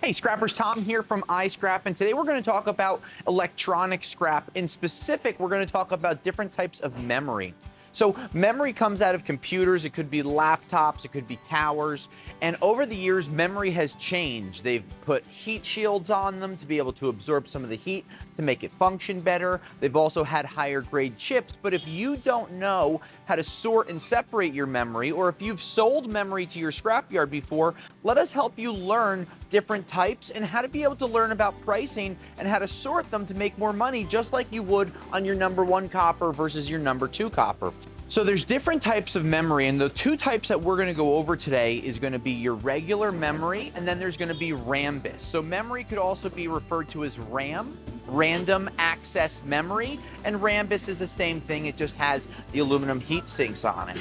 Hey, Scrappers, Tom here from iScrap, and today we're going to talk about electronic scrap. In specific, we're going to talk about different types of memory. So memory comes out of computers. It could be laptops, it could be towers, and over the years, memory has changed. They've put heat shields on them to be able to absorb some of the heat to make it function better. They've also had higher grade chips, but if you don't know how to sort and separate your memory, or if you've sold memory to your scrapyard before, let us help you learn different types and how to be able to learn about pricing and how to sort them to make more money, just like you would on your #1 copper versus your #2 copper. So there's different types of memory, and the two types that we're going to go over today is going to be your regular memory, and then there's going to be Rambus. So memory could also be referred to as RAM, random access memory, and Rambus is the same thing. It just has the aluminum heat sinks on it.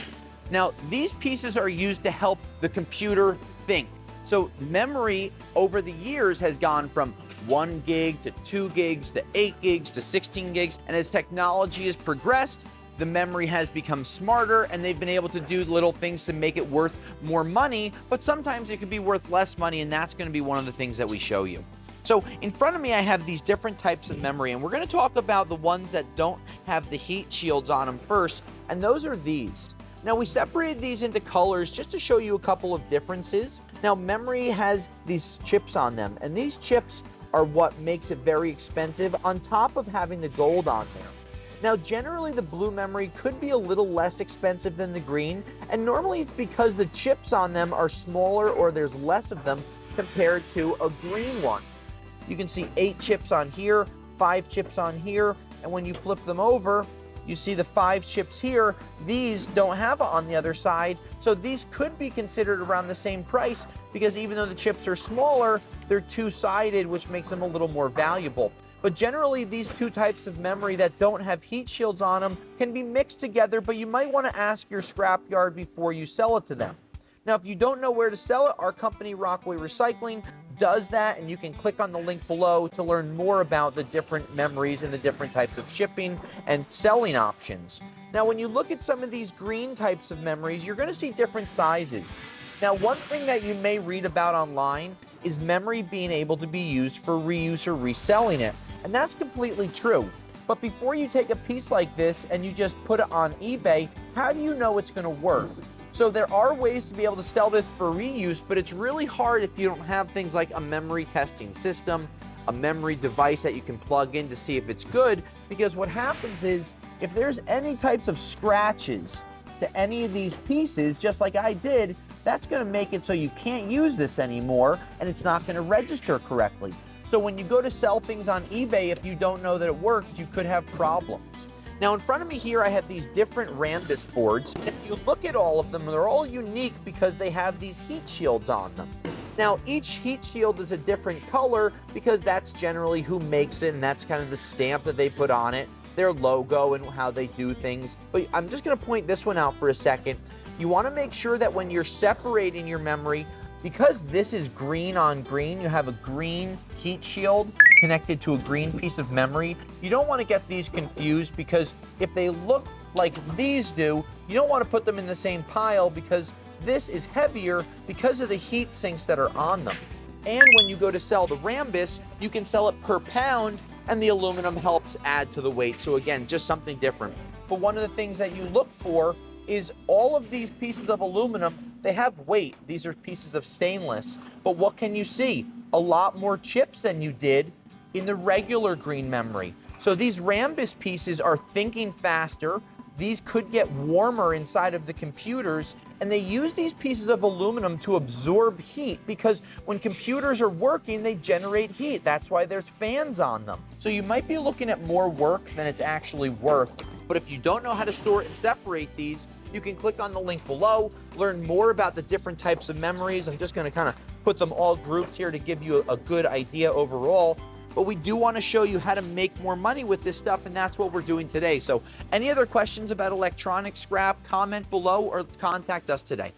Now, these pieces are used to help the computer think. So memory over the years has gone from 1 gig to 2 gigs to 8 gigs to 16 gigs, and as technology has progressed, the memory has become smarter, and they've been able to do little things to make it worth more money, but sometimes it could be worth less money, and that's going to be one of the things that we show you. So in front of me, I have these different types of memory, and we're going to talk about the ones that don't have the heat shields on them first, and those are these. Now, we separated these into colors just to show you a couple of differences. Now, memory has these chips on them, and these chips are what makes it very expensive on top of having the gold on there. Now, generally, the blue memory could be a little less expensive than the green, and normally it's because the chips on them are smaller or there's less of them compared to a green one. You can see 8 chips on here, 5 chips on here, and when you flip them over, you see the 5 chips here. These don't have it on the other side, so these could be considered around the same price because even though the chips are smaller, they're two-sided, which makes them a little more valuable. But generally, these two types of memory that don't have heat shields on them can be mixed together, but you might want to ask your scrapyard before you sell it to them. Now, if you don't know where to sell it, our company, Rockaway Recycling, does that, and you can click on the link below to learn more about the different memories and the different types of shipping and selling options. Now, when you look at some of these green types of memories, you're going to see different sizes. Now, one thing that you may read about online is memory being able to be used for reuse or reselling it. And that's completely true. But before you take a piece like this and you just put it on eBay, how do you know it's going to work? So there are ways to be able to sell this for reuse, but it's really hard if you don't have things like a memory testing system, a memory device that you can plug in to see if it's good, because what happens is if there's any types of scratches to any of these pieces, just like I did, that's going to make it so you can't use this anymore and it's not going to register correctly. So when you go to sell things on eBay, if you don't know that it works, you could have problems. Now in front of me here, I have these different Rambus boards. If you look at all of them, they're all unique because they have these heat shields on them. Now each heat shield is a different color because that's generally who makes it, and that's kind of the stamp that they put on it, their logo and how they do things. But I'm just going to point this one out for a second. You want to make sure that when you're separating your memory, because this is green on green, you have a green heat shield connected to a green piece of memory. You don't want to get these confused because if they look like these do, you don't want to put them in the same pile because this is heavier because of the heat sinks that are on them. And when you go to sell the Rambus, you can sell it per pound and the aluminum helps add to the weight. So again, just something different. But one of the things that you look for is all of these pieces of aluminum, they have weight. These are pieces of stainless. But what can you see? A lot more chips than you did in the regular green memory. So these Rambus pieces are thinking faster. These could get warmer inside of the computers, and they use these pieces of aluminum to absorb heat because when computers are working, they generate heat. That's why there's fans on them. So you might be looking at more work than it's actually worth. But if you don't know how to sort and separate these, you can click on the link below, learn more about the different types of memories. I'm just going to kind of put them all grouped here to give you a good idea overall. But we do want to show you how to make more money with this stuff, and that's what we're doing today. So any other questions about electronic scrap, comment below or contact us today.